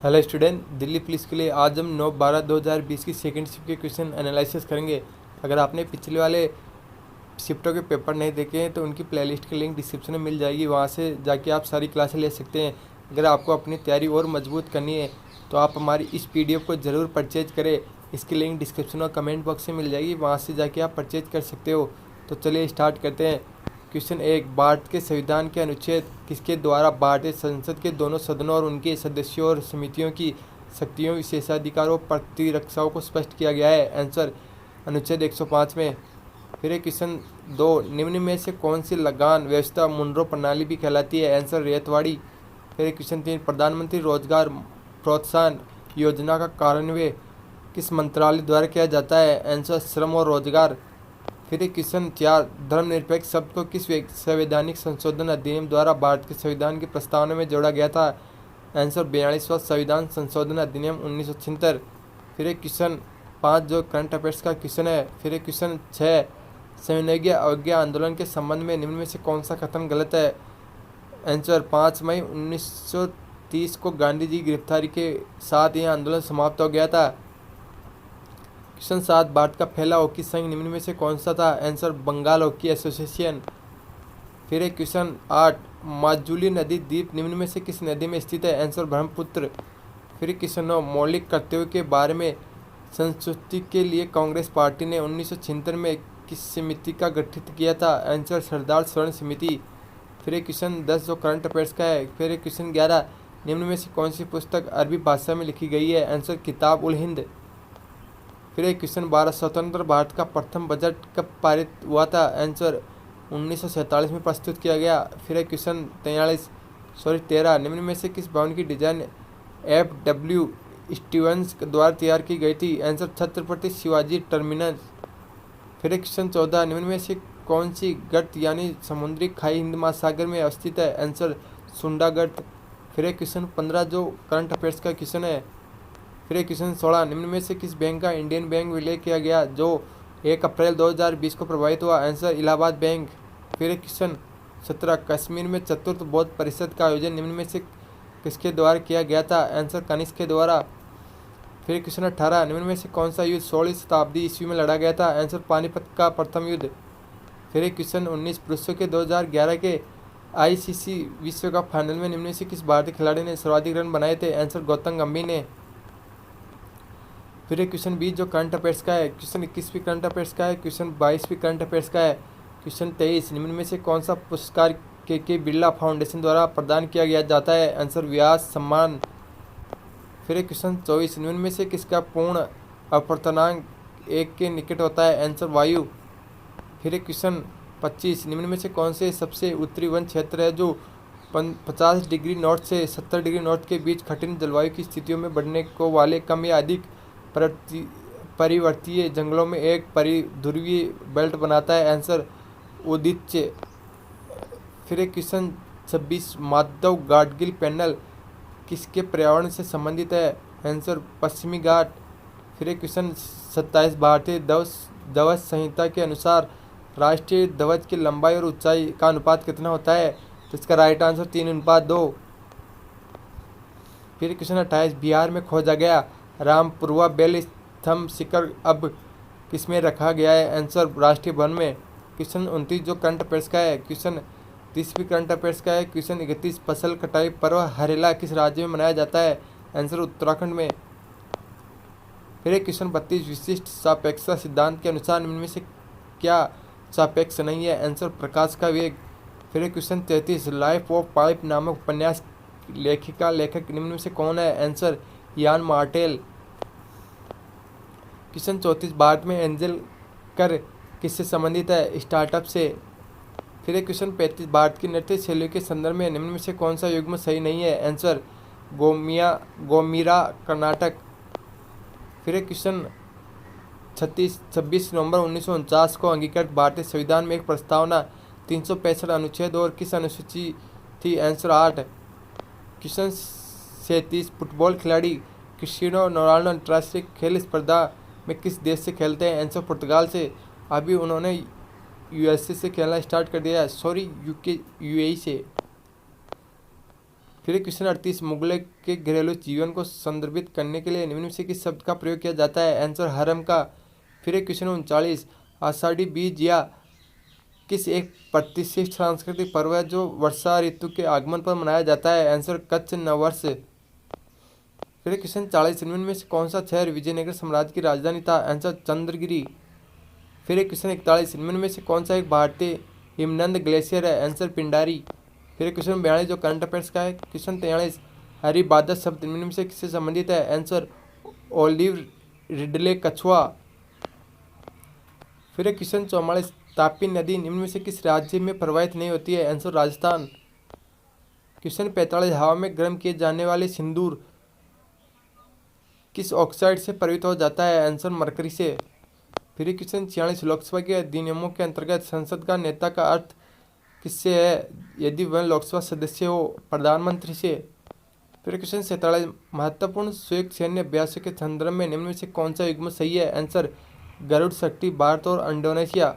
Hello student, Delhi police के लिए आज हम 9/12/2020 की सेकेंड शिफ्ट के क्वेश्चन एनालिसिस करेंगे। अगर आपने पिछले वाले शिफ्टों के पेपर नहीं देखे हैं तो उनकी प्लेलिस्ट की लिंक डिस्क्रिप्शन में मिल जाएगी, वहाँ से जाके आप सारी क्लासें ले सकते हैं। अगर आपको अपनी तैयारी और मजबूत करनी है तो आप हमारी इस PDF को ज़रूर परचेज करें। इसकी लिंक डिस्क्रिप्शन और कमेंट बॉक्स में मिल जाएगी, वहाँ से जाके आप परचेज कर सकते हो। तो चलिए स्टार्ट करते हैं। क्वेश्चन 1, भारत के संविधान के अनुच्छेद किसके द्वारा भारतीय संसद के दोनों सदनों और उनके सदस्यों और समितियों की शक्तियों, विशेषाधिकारों, प्रतिरक्षाओं को स्पष्ट किया गया है? आंसर अनुच्छेद 105 में। फिर क्वेश्चन 2, निम्न में से कौन सी लगान व्यवस्था मुनरो प्रणाली भी कहलाती है? आंसर रेतवाड़ी। फिर क्वेश्चन 3, प्रधानमंत्री रोजगार प्रोत्साहन योजना का कार्यान्वयन किस मंत्रालय द्वारा किया जाता है? आंसर श्रम और रोजगार। फिर क्वेश्चन 4, धर्मनिरपेक्ष शब्द को किस संवैधानिक संशोधन अधिनियम द्वारा भारत के संविधान की प्रस्तावना में जोड़ा गया था? आंसर 42वां संविधान संशोधन अधिनियम 1976। फिर क्वेश्चन 5 जो करंट अफेयर्स का क्वेश्चन है। फिर क्वेश्चन 6, सविनय अवज्ञा आंदोलन के संबंध में निम्न में से कौन सा कथन गलत है? आंसर 5 मई 1930 को गांधी जी गिरफ्तारी के साथ यह आंदोलन समाप्त हो गया था। क्वेश्चन 7, भारत का पहला हॉकी संघ निम्न में से कौन सा था? Answer Bengal hockey association. फिर क्वेश्चन 8, माजुली नदी द्वीप निम्न में से किस नदी में स्थित है? आंसर ब्रह्मपुत्र। फिर क्वेश्चन 9, मौलिक कर्तव्यों के बारे में संस्तुति के लिए कांग्रेस पार्टी ने 1976 में किस समिति का गठित किया था? आंसर सरदार स्वर्ण समिति। फिर क्वेश्चन 10 जो करंट अफेयर्स का है। फिर क्वेश्चन 11, निम्न में से कौन सी पुस्तक अरबी भाषा में लिखी गई है? आंसर किताब उल हिंद। फिर क्वेश्चन 12, स्वतंत्र भारत का प्रथम बजट कब पारित हुआ था? आंसर 1947 में प्रस्तुत किया गया। फिर क्वेश्चन 13, निम्न में से किस भवन की डिजाइन FW स्टीवंस द्वारा तैयार की गई थी? Answer Chhatrapati Shivaji terminus. फिर क्वेश्चन 14, निम्न में से कौन सी गर्त यानी समुद्री खाई हिंद महासागर में अवस्थित है? आंसर सुंडा गर्त। फिर क्वेश्चन 15 जो करंट अफेयर्स का क्वेश्चन है। फिर क्वेश्चन 16, निम्न में से किस बैंक का इंडियन बैंक विलय किया गया जो 1 अप्रैल 2020 को प्रभावित हुआ? Answer Allahabad bank. फिर क्वेश्चन 17, कश्मीर में चतुर्थ बौद्ध परिषद का आयोजन निम्न में से किसके द्वारा किया गया था? आंसर कनिष्क के द्वारा। फिर क्वेश्चन 18, निम्न में से कौन सा युद्ध 16वीं शताब्दी ईस्वी में लड़ा गया था? आंसर पानीपत का प्रथम युद्ध। फिर क्वेश्चन 19, पुरुषों के 2011 के ICC विश्व कप फाइनल में निम्न में से किस भारतीय खिलाड़ी ने सर्वाधिक रन बनाए थे? आंसर गौतम गंभीर ने। फिर क्वेश्चन 20 जो करंट अफेयर्स का है। क्वेश्चन 21 भी करंट अफेयर्स का है। क्वेश्चन 22 भी करंट अफेयर्स का है। क्वेश्चन 23, निम्न में से कौन सा पुरस्कार के बिरला फाउंडेशन द्वारा प्रदान किया गया जाता है? आंसर व्यास सम्मान। फिर क्वेश्चन 24, निम्न में से किसका पूर्ण अपवर्तनांक 1 के निकट होता है? आंसर वायु। फिर क्वेश्चन 25, निम्न में से कौन से सबसे उत्तरी वन क्षेत्र है जो 50 डिग्री नॉर्थ से 70 डिग्री नॉर्थ के बीच कठिन जलवायु की स्थितियों में बढ़ने को वाले कम या अधिक परिवर्तीय जंगलों में एक परिध्रुवीय बेल्ट बनाता है? आंसर उदीच्य। फिर क्वेश्चन 26, माधव गाडगिल पैनल किसके पर्यावरण से संबंधित है? आंसर पश्चिमी घाट। फिर क्वेश्चन 27, भारतीय ध्वज संहिता के अनुसार राष्ट्रीय ध्वज की लंबाई और ऊंचाई का अनुपात कितना होता है? तो इसका राइट आंसर 3:2। फिर क्वेश्चन 28, बिहार में खोजा गया रामपुरवा बेल स्तंभ शिखर अब किसमें रखा गया है? आंसर राष्ट्रीय भवन में। क्वेश्चन 29 जो करंट अफेयर्स का है। क्वेश्चन 30 भी करंट अफेयर्स का है। क्वेश्चन 31, फसल कटाई पर्व हरेला किस राज्य में मनाया जाता है? आंसर उत्तराखंड में। फिर क्वेश्चन 32, विशिष्ट सापेक्षता सिद्धांत के अनुसार निम्न में से क्या सापेक्ष नहीं है? आंसर प्रकाश का वेग। फिर क्वेश्चन 33, लाइफ ऑफ पाइप नामक उपन्यास लेखक निम्न में से कौन है? आंसर यान मार्टेल। क्वेश्चन 34, भारत में एंजल कर किससे संबंधित है? स्टार्टअप से। फिर क्वेश्चन 35, भारत की नृत्य शैलियों के संदर्भ में निम्न में से कौन सा युग्म सही नहीं है? आंसर गोमीरा कर्नाटक। फिर क्वेश्चन 26 नवंबर 1949 को अंगीकृत भारतीय संविधान में एक प्रस्तावना 365 अनुच्छेद और किस अनुसूची थी? आंसर 8। क्वेश्चन 37, फुटबॉल खिलाड़ी क्रिस्टियानो रोनाल्डो अंतर्राष्ट्रीय खेल स्पर्धा में किस देश से खेलते हैं? आंसर पुर्तगाल से। अभी उन्होंने USA से खेलना स्टार्ट कर दिया है, UAE से। फिर क्वेश्चन 38, मुगलों के घरेलू जीवन को संदर्भित करने के लिए निम्न में से किस शब्द का प्रयोग किया जाता है? आंसर हरम का। फिर क्वेश्चन 39, आषाढ़ी बीज या किस एक प्रतिष्ठित सांस्कृतिक पर्व है जो वर्षा ऋतु के आगमन पर मनाया जाता है? आंसर कच्छ नववर्ष। फिर क्वेश्चन 40, निम्न में से कौन सा शहर विजयनगर साम्राज्य की राजधानी था? आंसर चंद्रगिरी। फिर क्वेश्चन 41, निम्न में से कौन सा एक भारतीय हिमनद ग्लेशियर है? आंसर पिंडारी। फिर क्वेश्चन 42 जो करंट अफेयर्स का है। क्वेश्चन 43, हरिबादत शब्द निम्न में से किससे संबंधित है? आंसर ओलिव रिडले कछुआ। फिर क्वेश्चन 44, तापी नदी निम्न में से किस राज्य में प्रवाहित नहीं होती है? आंसर राजस्थान। क्वेश्चन 45, हवा में गर्म किए जाने वाले सिंदूर किस ऑक्साइड से प्रभावित हो जाता है? आंसर मरकरी से। फिर क्वेश्चन 46, लोकसभा के अधिनियमों के अंतर्गत संसद का नेता का अर्थ किससे है यदि वह लोकसभा सदस्य हो? प्रधानमंत्री से। फिर क्वेश्चन 47, महत्वपूर्ण संयुक्त सैन्य अभ्यासों के संदर्भ में निम्न में से कौन सा युग्म सही है? आंसर गरुड़ शक्ति, भारत और इंडोनेशिया।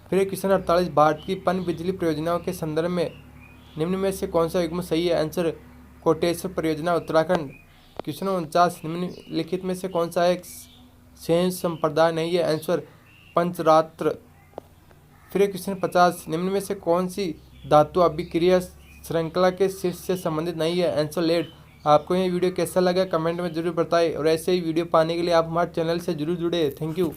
फिर क्वेश्चन 48, भारत की पन बिजली परियोजनाओं के संदर्भ में निम्न में से कौन सा युग्म सही है? आंसर कोटेश्वर परियोजना, उत्तराखंड। क्वेश्चन 49, निम्नलिखित में से कौन सा एक संयुक्त संप्रदाय नहीं है? आंसर पंचरात्र। फिर क्वेश्चन 50, निम्न में से कौन सी धातु अभिक्रिया श्रृंखला के शीर्ष से संबंधित नहीं है? Answer lead. आपको ये वीडियो कैसा लगा कमेंट में जरूर बताएं और ऐसे ही वीडियो पाने के लिए आप हमारे चैनल से जरूर जुड़े। Thank you.